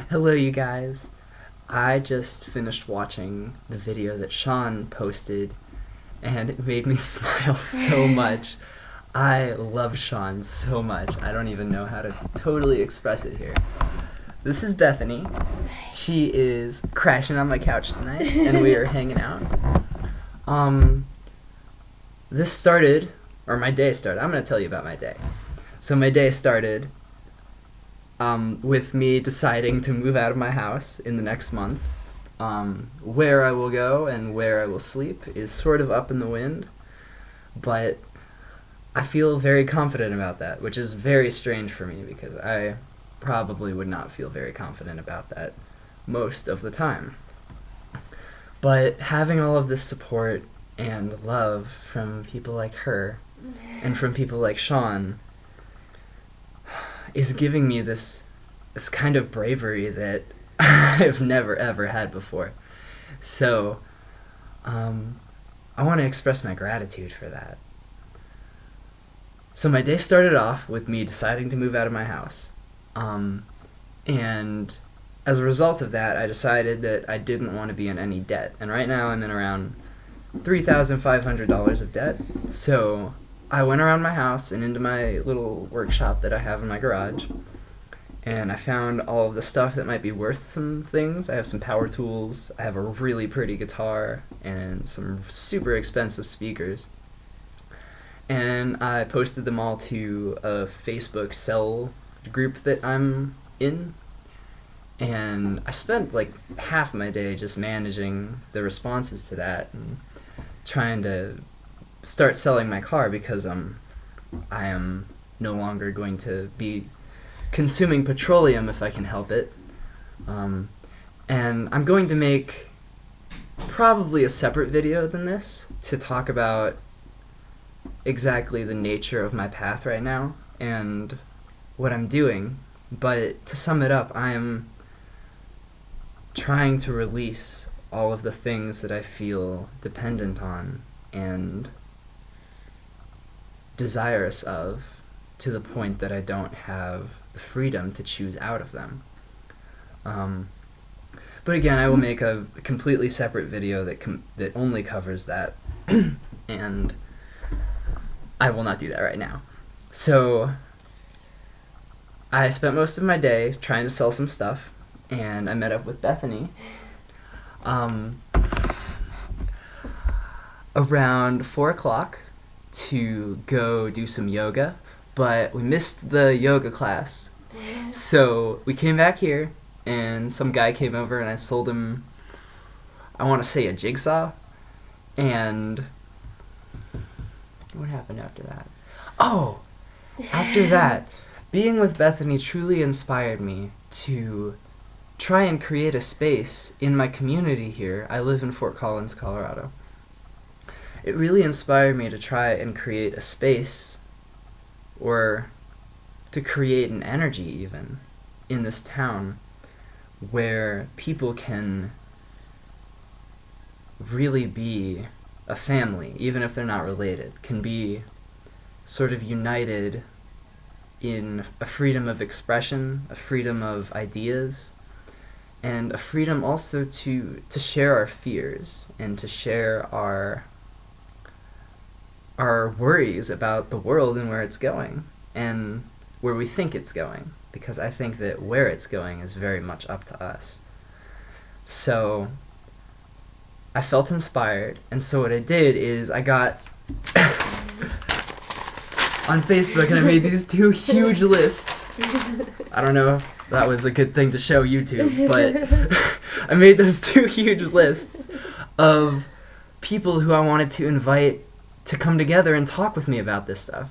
Hello, you guys. I just finished watching the video that Sean posted, and it made me smile so much. I love Sean so much. I don't even know how to totally express it here. This is Bethany. She is crashing on my couch tonight, and we are hanging out. This started, or my day started. I'm going to tell you about my day. So my day started with me deciding to move out of my house in the next month. Where I will go and where I will sleep is sort of up in the wind, but I feel very confident about that, which is very strange for me because I probably would not feel very confident about that most of the time. But having all of this support and love from people like her and from people like Sean is giving me this kind of bravery that I've never ever had before. So I want to express my gratitude for that. So my day started off with me deciding to move out of my house. And as a result of that, I decided that I didn't want to be in any debt. And right now I'm in around $3,500 of debt. So I went around my house and into my little workshop that I have in my garage, and I found all of the stuff that might be worth some things. I have some power tools, I have a really pretty guitar, and some super expensive speakers. And I posted them all to a Facebook sell group that I'm in, and I spent like half my day just managing the responses to that and trying to start selling my car because I am no longer going to be consuming petroleum if I can help it. And I'm going to make probably a separate video than this to talk about exactly the nature of my path right now and what I'm doing. But to sum it up, I am trying to release all of the things that I feel dependent on and desirous of, to the point that I don't have the freedom to choose out of them. But again, I will make a completely separate video that only covers that, and I will not do that right now. So I spent most of my day trying to sell some stuff, and I met up with Bethany around 4 o'clock to go do some yoga, but we missed the yoga class. So we came back here, and some guy came over, and I sold him, I want to say, a jigsaw. And what happened after that? Oh, after that, being with Bethany truly inspired me to try and create a space in my community here. I live in Fort Collins, Colorado. It really inspired me to try and create a space, or to create an energy even, in this town where people can really be a family, even if they're not related, can be sort of united in a freedom of expression, a freedom of ideas, and a freedom also to share our fears and to share our worries about the world and where it's going and where we think it's going, because I think that where it's going is very much up to us. So I felt inspired, and so what I did is I got on Facebook and I made these two huge lists. I don't know if that was a good thing to show YouTube, but I made those two huge lists of people who I wanted to invite to come together and talk with me about this stuff.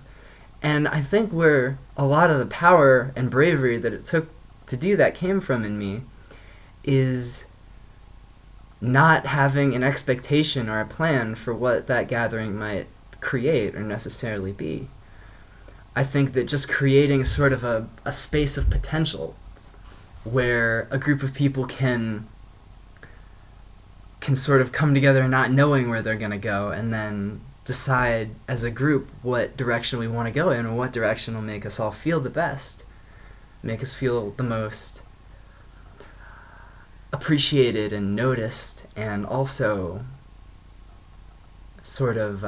And I think where a lot of the power and bravery that it took to do that came from in me is not having an expectation or a plan for what that gathering might create or necessarily be. I think that just creating sort of a space of potential where a group of people can sort of come together not knowing where they're going to go, and then decide as a group what direction we want to go in, or what direction will make us all feel the best, make us feel the most appreciated and noticed, and also sort of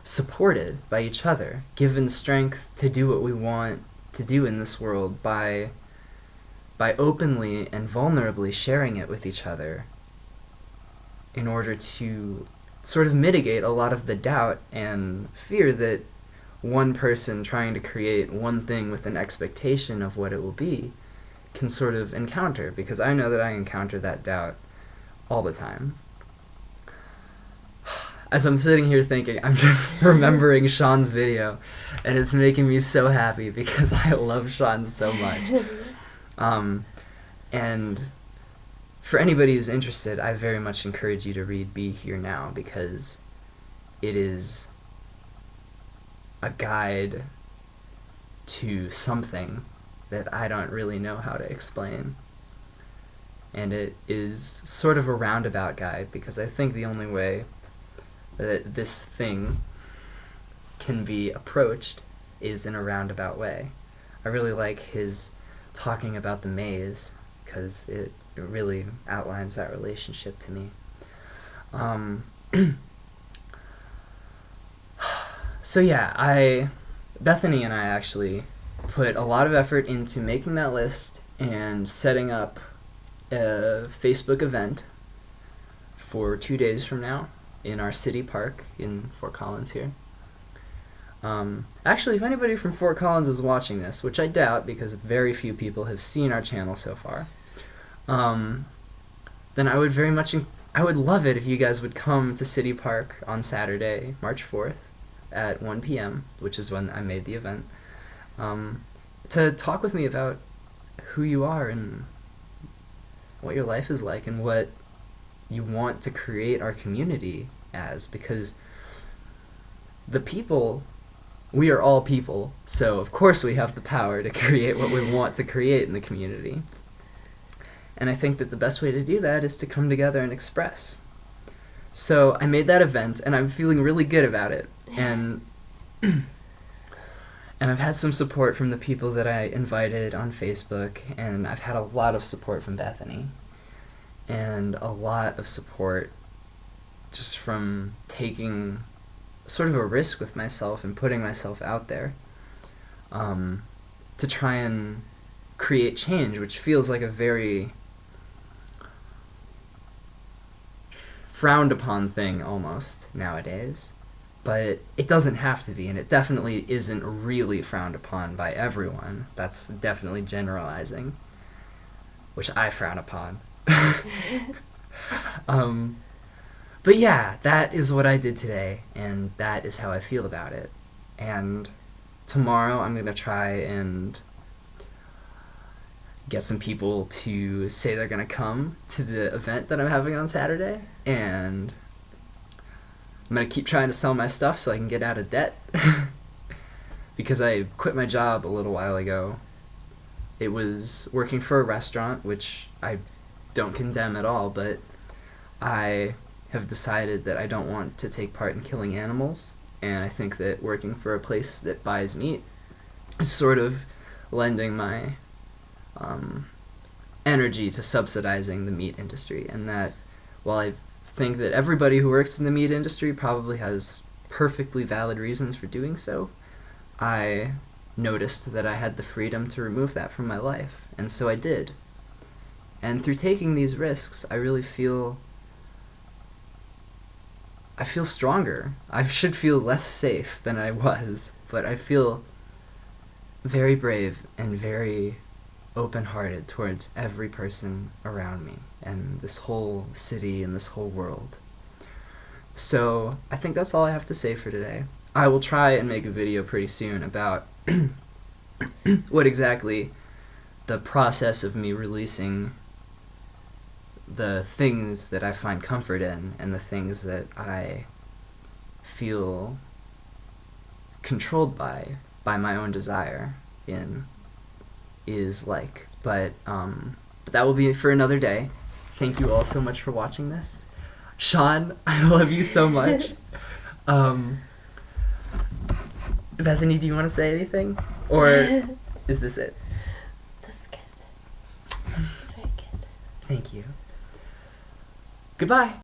supported by each other, given strength to do what we want to do in this world by openly and vulnerably sharing it with each other in order to sort of mitigate a lot of the doubt and fear that one person trying to create one thing with an expectation of what it will be can sort of encounter, because I know that I encounter that doubt all the time. As I'm sitting here thinking, I'm just remembering Sean's video, and it's making me so happy because I love Sean so much. And for anybody who's interested, I very much encourage you to read Be Here Now, because it is a guide to something that I don't really know how to explain. And it is sort of a roundabout guide, because I think the only way that this thing can be approached is in a roundabout way. I really like his talking about the maze, because it really outlines that relationship to me. So yeah, Bethany and I actually put a lot of effort into making that list and setting up a Facebook event for 2 days from now in our city park in Fort Collins here. Actually, if anybody from Fort Collins is watching this, which I doubt because very few people have seen our channel so far, then I would love it if you guys would come to City Park on Saturday, March 4th at 1 p.m., which is when I made the event, to talk with me about who you are and what your life is like and what you want to create our community as, because we are all people, so of course we have the power to create what we want to create in the community. And I think that the best way to do that is to come together and express. So I made that event, and I'm feeling really good about it. And I've had some support from the people that I invited on Facebook, and I've had a lot of support from Bethany, and a lot of support just from taking sort of a risk with myself and putting myself out there to try and create change, which feels like a very frowned upon thing almost nowadays. But it doesn't have to be, and it definitely isn't really frowned upon by everyone. That's definitely generalizing, which I frown upon. But yeah, that is what I did today, and that is how I feel about it. And tomorrow I'm going to try and get some people to say they're going to come to the event that I'm having on Saturday, and I'm going to keep trying to sell my stuff so I can get out of debt. Because I quit my job a little while ago. It was working for a restaurant, which I don't condemn at all, but I have decided that I don't want to take part in killing animals, and I think that working for a place that buys meat is sort of lending my energy to subsidizing the meat industry, and that while I think that everybody who works in the meat industry probably has perfectly valid reasons for doing so, I noticed that I had the freedom to remove that from my life, and so I did. And through taking these risks, I really feel stronger. I should feel less safe than I was, but I feel very brave and very open-hearted towards every person around me and this whole city and this whole world. So I think that's all I have to say for today. I will try and make a video pretty soon about what exactly the process of me releasing the things that I find comfort in and the things that I feel controlled by my own desire in is like. But that will be for another day. Thank you all so much for watching this. Sean, I love you so much. Bethany, do you want to say anything? Or is this it? That's good. Thank you. Goodbye.